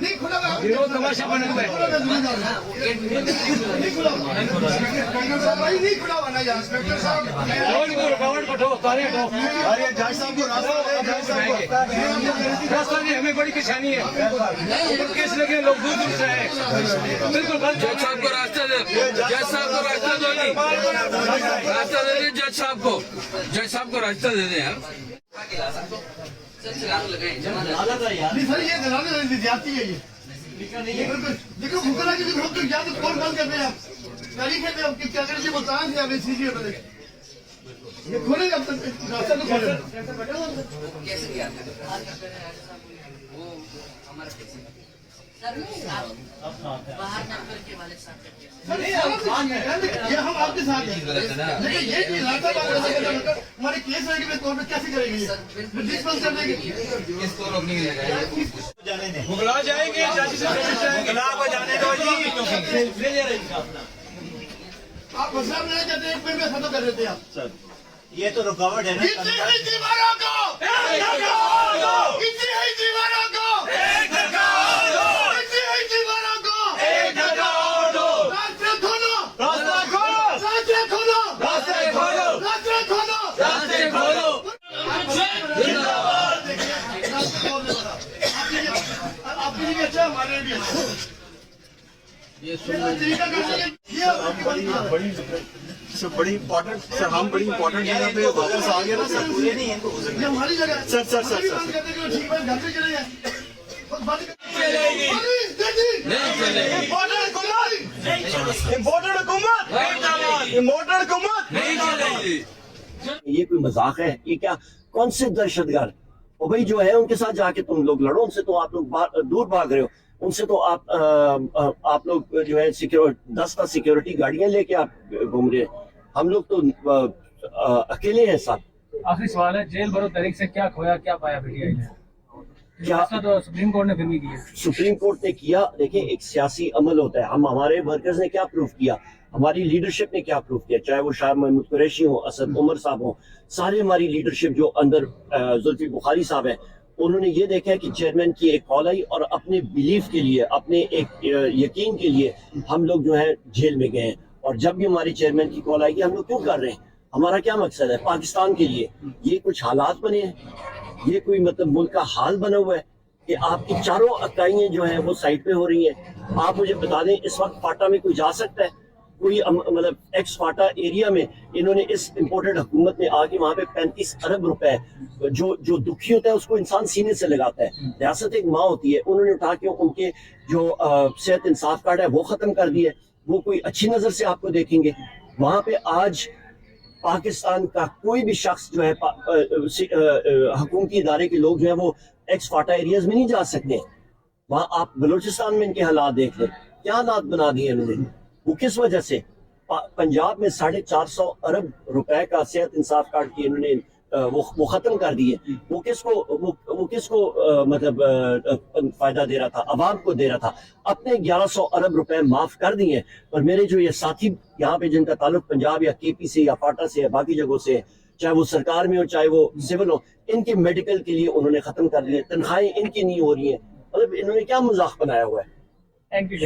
नहीं खुला तमाशा बना हुआ है। नहीं खुला भाई, नहीं खुला हुआ ना यार इंस्पेक्टर साहब। रुकावट को हटो, तारे हटो। अरे जज साहब को रास्ता दे, जज साहब को रास्ता नहीं, हमें बड़ी परेशानी है। केस लगे, लोग दूर दूर से आए। बिल्कुल जज साहब को रास्ता दे, जज साहब को रास्ता दो जी, रास्ता दे दे जज साहब को, जज साहब को रास्ता दे दे यार। नहीं सर, ये दलाली जाती है ये। देखो भूखला की हम तो या तो कौन बंद कर रहे हैं आप गाड़ी खेलते हैं क्या करें वो तान से आप सीधी है पहले ये खोले अब तक रास्ता तो खोले कैसे किया वो हमारा बाहर नंबर के वाले साथ ये हम आपके साथ हैं, लेकिन ये नहीं रास्ता हमारे केस रहेगी मैं कोर्ट में कैसे करेंगे डिस्पेंस कर देंगे इसको रोकने के लिए जाने दें। मुगला जाएंगे, जांच से मुगला को जाने दो जी। आप मसला नहीं करते, एक मिनट में खत्म कर देते हैं आप सर ये तो रुकावट है ना। कितनी है दीवारों को कितनी है दीवारों को कितनी है दीवारों को रास्ते खोलो रास्ता खोलो, रास्ते खोलो रास्ते खोलो, रास्ते खोलो रास्ते खोलो। आपके लिए अच्छा, हमारे लिए अच्छा। ये तरीका करने के ये आपकी बड़ी सर बड़ी इम्पोर्टेंट सर, हम बड़ी इम्पोर्टेंट जगह पे वापस आ गए ना सर। ये नहीं इनको ये हमारी जगह है। सर, सर, सर, हमें भी सर, बंद कर देंगे, ठीक है, घर पे चले जाए। बस बंद कर- चलेगी। पुलिस, देखी। नहीं चलेगी, इम्पोर्टेंट हुकूमत, इम्पोर्टेंट हुकूमत, इम्पोर्टेंट हुकूमत नहीं चलेगी। ये कोई मजाक है? ये क्या कौन से दहशतगर्द और भाई जो है उनके साथ जाके तुम लोग लड़ो, उनसे तो आप लोग दूर भाग रहे हो, उनसे तो आप लोग जो है 10 सिक्योरिटी गाड़ियां लेके आप घूम रहे हैं, हम लोग तो अकेले हैं साथ। आखिरी सवाल है, जेल भरो तहरीक से क्या खोया, क्या पाया पीटीआई ने? क्या तो सुप्रीम कोर्ट ने फिर भी किया। सुप्रीम कोर्ट ने किया, देखिए एक सियासी अमल होता है। हम हमारे वर्कर्स ने क्या प्रूफ किया, हमारी लीडरशिप ने क्या प्रूफ किया, चाहे वो शाह महमूद कुरैशी हो, असद उमर साहब हो, सारे हमारी लीडरशिप जो अंदर जुल्फी बुखारी साहब है, उन्होंने ये देखा कि चेयरमैन की एक कॉल आई और अपने बिलीफ के लिए, अपने एक यकीन के लिए हम लोग जो है जेल में गए हैं। और जब भी हमारी चेयरमैन की कॉल आएगी, हम लोग क्यों कर रहे हैं, हमारा क्या मकसद है पाकिस्तान के लिए। ये कुछ हालात बने हैं, ये कोई मतलब मुल्क का हाल बना हुआ है कि आपकी चारों इकाइयां जो हैं वो साइड पे हो रही हैं। आप मुझे बता दें, इस वक्त फाटा में कोई जा सकता है? कोई मतलब एक्स फाटा एरिया में इन्होंने इस इम्पोर्टेड हुकूमत ने आके वहाँ पे 35 अरब रुपए, जो दुखी होता है उसको इंसान सीने से लगाता है। रियासत एक माँ होती है, उन्होंने उठा के उनके जो सेहत इंसाफ कार्ड है वो खत्म कर दिए। वो कोई अच्छी नजर से आपको देखेंगे? वहाँ पे आज पाकिस्तान का कोई भी शख्स जो है हुकूमती इदारे के लोग जो है वो एक्स फाटा एरियाज में नहीं जा सकते। वहाँ आप बलूचिस्तान में इनके हालात देख लें, क्या हालात बना दिए इन्होंने। वो किस वजह से? पंजाब में 450 अरब रुपए का सेहत इंसाफ कार्ड की इन्होंने वो खत्म कर दिए। वो किसको मतलब फायदा दे रहा था? अवाम को दे रहा था। अपने 1100 अरब रुपए माफ कर दिए। और मेरे जो ये साथी यहाँ पे जिनका ताल्लुक पंजाब या केपी से या फाटा से या बाकी जगहों से, चाहे वो सरकार में हो चाहे वो सिविल हो, इनके मेडिकल के लिए उन्होंने खत्म कर दिए, तनख्वाहें इनकी नहीं हो रही है। मतलब इन्होंने क्या मजाक बनाया हुआ है। Thank you.